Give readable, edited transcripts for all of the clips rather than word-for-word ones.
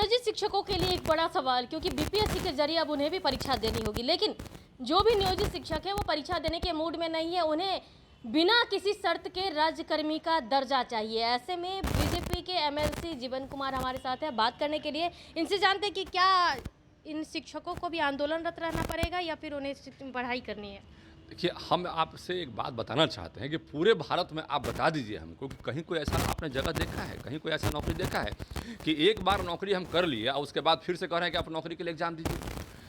नियोजित शिक्षकों के लिए एक बड़ा सवाल, क्योंकि बीपीएससी के जरिए अब उन्हें भी परीक्षा देनी होगी, लेकिन जो भी नियोजित शिक्षक है वो परीक्षा देने के मूड में नहीं है। उन्हें बिना किसी शर्त के राज्यकर्मी का दर्जा चाहिए। ऐसे में बीजेपी के एमएलसी जीवन कुमार हमारे साथ है बात करने के लिए। इनसे जानते हैं कि क्या इन शिक्षकों को भी आंदोलनरत रहना पड़ेगा या फिर उन्हें पढ़ाई करनी है। देखिए, हम आपसे एक बात बताना चाहते हैं कि पूरे भारत में आप बता दीजिए हमको कि कहीं कोई ऐसा आपने जगह देखा है, कहीं कोई ऐसा नौकरी देखा है कि एक बार नौकरी हम कर लिए और उसके बाद फिर से कह रहे हैं कि आप नौकरी के लिए एग्जाम दीजिए।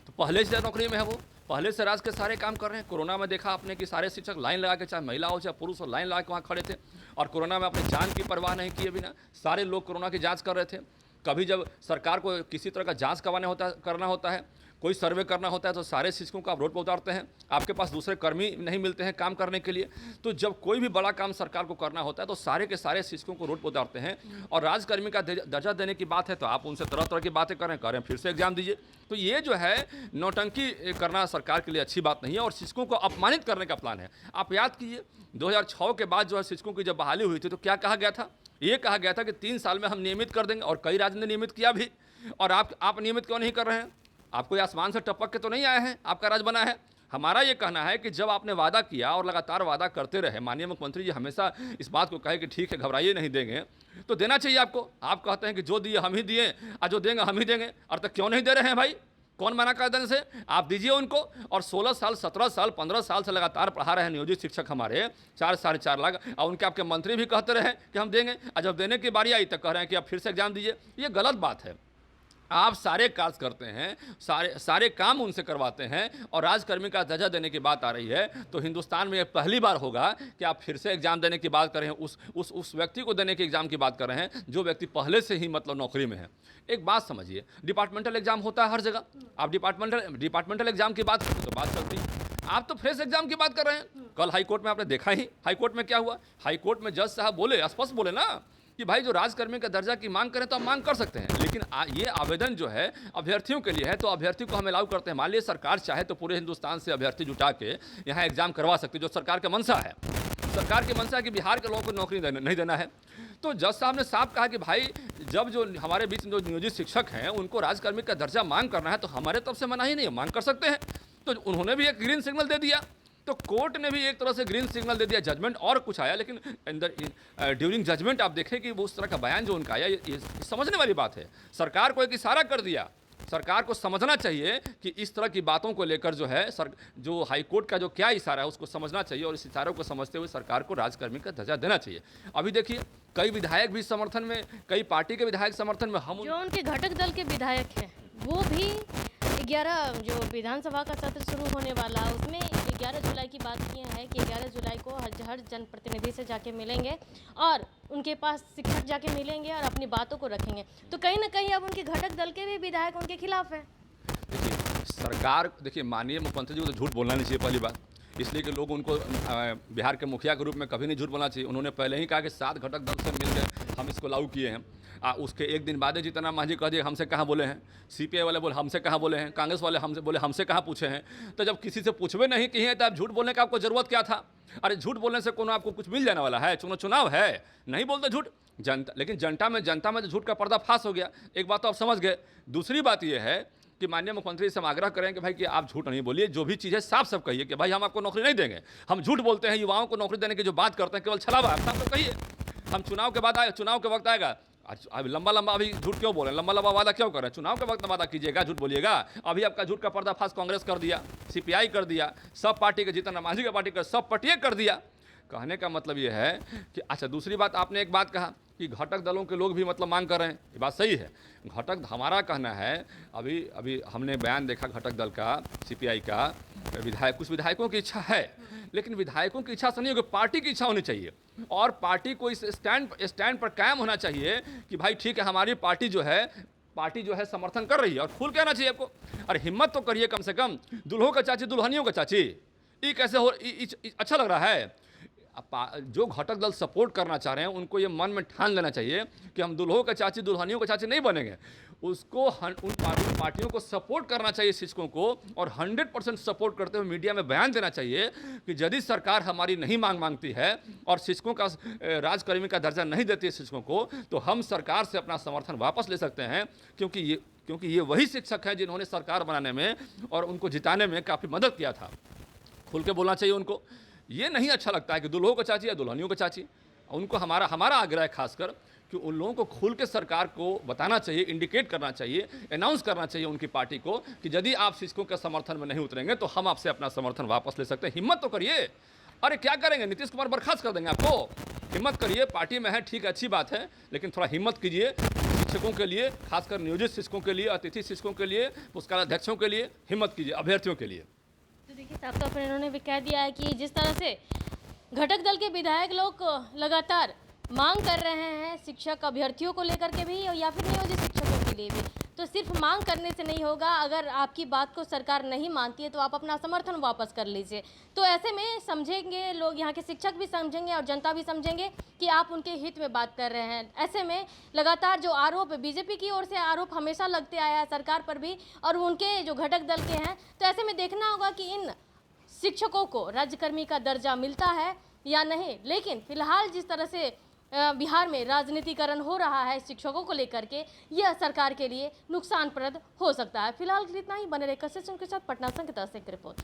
तो पहले से नौकरी में है, वो पहले से राज के सारे काम कर रहे हैं। कोरोना में देखा आपने कि सारे शिक्षक लाइन लगा के, चाहे महिला हो चाहे पुरुष हो, लाइन लगा के वहाँ खड़े थे और कोरोना में अपनी जान की परवाह नहीं किए बिना सारे लोग कोरोना की जाँच कर रहे थे। कभी जब सरकार को किसी तरह का जाँच करना होता है, कोई सर्वे करना होता है, तो सारे शिक्षकों को आप रोड पर उतारते हैं। आपके पास दूसरे कर्मी नहीं मिलते हैं काम करने के लिए। तो जब कोई भी बड़ा काम सरकार को करना होता है तो सारे के सारे शिक्षकों को रोड पर उतारते हैं। और राजकर्मी का दर्जा देने की बात है तो आप उनसे तरह तरह की बातें करें फिर से एग्जाम दीजिए। तो ये जो है नौटंकी करना सरकार के लिए अच्छी बात नहीं है और शिक्षकों को अपमानित करने का प्लान है। आप याद कीजिए 2006 के बाद जो है शिक्षकों की जब बहाली हुई थी तो क्या कहा गया था? ये कहा गया था कि 3 साल में हम नियमित कर देंगे और कई राज्यों ने नियमित किया भी। और आप नियमित क्यों नहीं कर रहे हैं? आप कोई आसमान से टपक के तो नहीं आए हैं, आपका राज बना है। हमारा ये कहना है कि जब आपने वादा किया और लगातार वादा करते रहे, माननीय मुख्यमंत्री जी हमेशा इस बात को कहे कि ठीक है घबराइए नहीं देंगे, तो देना चाहिए आपको। आप कहते हैं कि जो दिए हम ही दिए और जो देंगे हम ही देंगे, और तक क्यों नहीं दे रहे हैं भाई? कौन मना कर देने से? आप दीजिए उनको। और 16 साल 17 साल 15 साल से लगातार पढ़ा रहे हैं नियोजित शिक्षक हमारे 4 साढ़े 4 लाख, और उनके आपके मंत्री भी कहते रहे कि हम देंगे, और जब देने की बारी आई तब कह रहे हैं कि आप फिर से एग्जाम दीजिए। ये गलत बात है। आप सारे कार्य करते हैं, सारे काम उनसे करवाते हैं और राजकर्मी का दर्जा देने की बात आ रही है तो हिंदुस्तान में यह पहली बार होगा कि आप फिर से एग्जाम देने की बात कर रहे हैं, उस व्यक्ति को देने के एग्जाम की बात कर रहे हैं जो व्यक्ति पहले से ही मतलब नौकरी में है। एक बात समझिए, डिपार्टमेंटल एग्जाम होता है हर जगह। आप डिपार्टमेंटल एग्जाम की बात करते तो बात चलती है, आप तो फ्रेश एग्जाम की बात कर रहे हैं। कल हाईकोर्ट में आपने देखा ही, हाईकोर्ट में क्या हुआ? हाईकोर्ट में जज साहब बोले, स्पष्ट बोले ना कि भाई जो राजकर्मी का दर्जा की मांग करें तो आप मांग कर सकते हैं, लेकिन ये आवेदन जो है अभ्यर्थियों के लिए है तो अभ्यर्थी को हम अलाउ करते हैं। मान लीजिए सरकार चाहे तो पूरे हिंदुस्तान से अभ्यर्थी जुटा के यहाँ एग्जाम करवा सकती है, जो सरकार का मंशा है। सरकार की मंशा है कि बिहार के लोगों को नौकरी नहीं देना है। तो जज साहब ने साफ कहा कि भाई जब जो हमारे बीच में जो नियोजित शिक्षक हैं उनको राजकर्मी का दर्जा मांग करना है तो हमारे तरफ से मना ही नहीं है, मांग कर सकते हैं। तो उन्होंने भी एक ग्रीन सिग्नल दे दिया, तो कोर्ट ने भी एक तरह से ग्रीन सिग्नल दे दिया। जजमेंट और कुछ आया, लेकिन ड्यूरिंग जजमेंट आप देखें कि वो उस तरह का बयान जो उनका आया ये समझने वाली बात है। सरकार को एक इशारा कर दिया। सरकार को समझना चाहिए कि इस तरह की बातों को लेकर जो है जो हाईकोर्ट का जो क्या इशारा है उसको समझना चाहिए और इस इशारों को समझते हुए सरकार को राजकर्मी का दर्जा देना चाहिए। अभी देखिए कई विधायक भी समर्थन में, कई पार्टी के विधायक समर्थन में, हम जो उनके घटक दल के विधायक हैं वो भी 11 जो विधानसभा का सत्र शुरू होने वाला उसमें 11 जुलाई की बात किए हैं कि 11 जुलाई को हर जनप्रतिनिधि से जाके मिलेंगे और उनके पास शिक्षक जाके मिलेंगे और अपनी बातों को रखेंगे। तो कहीं ना कहीं अब उनके घटक दल के भी विधायक उनके खिलाफ हैं। देखिए सरकार, देखिए माननीय मुख्यमंत्री जी को तो झूठ बोलना नहीं चाहिए पहली बात, इसलिए कि लोग उनको बिहार के मुखिया के रूप में कभी नहीं झूठ बोलना चाहिए। उन्होंने पहले ही कहा कि 7 घटक दल से मिल गए हम इसको लागू किए हैं। उसके एक दिन बाद जीतन मांझी कह दिए हमसे कहाँ बोले हैं, सीपीआई वाले बोले हमसे कहाँ बोले हैं, कांग्रेस वाले हमसे बोले हमसे कहाँ पूछे हैं। तो जब किसी से पूछवे नहीं किए हैं तो आप झूठ बोलने का आपको ज़रूरत क्या था? अरे झूठ बोलने से कोनो आपको कुछ मिल जाने वाला है? चुनाव है, नहीं बोलते झूठ। लेकिन जनता में झूठ का पर्दाफाश हो गया। एक बात तो आप समझ गए। दूसरी बात यह है कि माननीय मुख्यमंत्री से हम आग्रह करें कि भाई कि आप झूठ नहीं बोलिए, जो भी चीज़ है साफ साफ कहिए कि भाई हम आपको नौकरी नहीं देंगे। हम झूठ बोलते हैं, युवाओं को नौकरी देने की जो बात करते हैं केवल छलावा, साफ साफ कहिए। हम चुनाव के बाद आए, चुनाव के वक्त आएगा, अब लंबा अभी झूठ क्यों बोले, लंबा वादा क्यों करें? चुनाव के वक्त वादा कीजिएगा, झूठ बोलिएगा। अभी आपका झूठ का पर्दाफाश कांग्रेस कर दिया, सीपीआई कर दिया, सब पार्टी के, जीतन मांझी की पार्टी का सब पटिए कर दिया। कहने का मतलब ये है कि अच्छा दूसरी बात आपने एक बात कहा कि घटक दलों के लोग भी मतलब मांग कर रहे हैं, ये बात सही है। घटक, हमारा कहना है अभी हमने बयान देखा घटक दल का, सीपीआई का, कुछ विधायकों की इच्छा है, लेकिन विधायकों की इच्छा से नहीं होगी, पार्टी की इच्छा होनी चाहिए और पार्टी को इस स्टैंड पर कायम होना चाहिए कि भाई ठीक है हमारी पार्टी जो है समर्थन कर रही है, और खुल कहना चाहिए आपको। अरे हिम्मत तो करिए कम से कम, दुल्हों का चाची दुल्हनियों का चाची, ये कैसे हो? अच्छा लग रहा है? जो घटक दल सपोर्ट करना चाह रहे हैं उनको ये मन में ठान लेना चाहिए कि हम दुल्हों का चाची दुल्हनियों का चाची नहीं बनेंगे। उसको उन पार्टियों को सपोर्ट करना चाहिए शिक्षकों को, और 100% सपोर्ट करते हुए मीडिया में बयान देना चाहिए कि यदि सरकार हमारी नहीं मांगती है और शिक्षकों का राजकर्मी का दर्जा नहीं देती है शिक्षकों को, तो हम सरकार से अपना समर्थन वापस ले सकते हैं, क्योंकि ये वही शिक्षक हैं जिन्होंने सरकार बनाने में और उनको जिताने में काफ़ी मदद किया था। खुल के बोलना चाहिए उनको। ये नहीं अच्छा लगता है कि दुल्हों को चाची या दुल्हनियों को चाची। उनको हमारा आग्रह है खासकर कि उन लोगों को खुल के सरकार को बताना चाहिए, इंडिकेट करना चाहिए, अनाउंस करना चाहिए उनकी पार्टी को कि यदि आप शिक्षकों के समर्थन में नहीं उतरेंगे तो हम आपसे अपना समर्थन वापस ले सकते हैं। हिम्मत तो करिए। अरे क्या करेंगे, नीतीश कुमार बर्खास्त कर देंगे आपको? हिम्मत करिए, पार्टी में है, ठीक, अच्छी बात है, लेकिन थोड़ा हिम्मत कीजिए। शिक्षकों के लिए, खासकर नियोजित शिक्षकों के लिए, अतिथि शिक्षकों के लिए, पुस्तकालयाध्यक्षों के लिए हिम्मत कीजिए, अभ्यर्थियों के लिए। तो देखिए साफ तौर पर इन्होंने भी कह दिया है कि जिस तरह से घटक दल के विधायक लोग लगातार मांग कर रहे हैं शिक्षक अभ्यर्थियों को लेकर के भी या फिर नियोजित शिक्षकों के लिए भी, तो सिर्फ मांग करने से नहीं होगा। अगर आपकी बात को सरकार नहीं मानती है तो आप अपना समर्थन वापस कर लीजिए। तो ऐसे में समझेंगे लोग, यहाँ के शिक्षक भी समझेंगे और जनता भी समझेंगे कि आप उनके हित में बात कर रहे हैं। ऐसे में लगातार जो आरोप बीजेपी की ओर से आरोप हमेशा लगते आया है सरकार पर भी और उनके जो घटक दल के हैं, तो ऐसे में देखना होगा कि इन शिक्षकों को राज्यकर्मी का दर्जा मिलता है या नहीं। लेकिन फिलहाल जिस तरह से बिहार में राजनीतिकरण हो रहा है शिक्षकों को लेकर के, यह सरकार के लिए नुकसानप्रद हो सकता है। फिलहाल इतना ही। बने रहे कसेशन के साथ। पटना संघ से एक रिपोर्ट।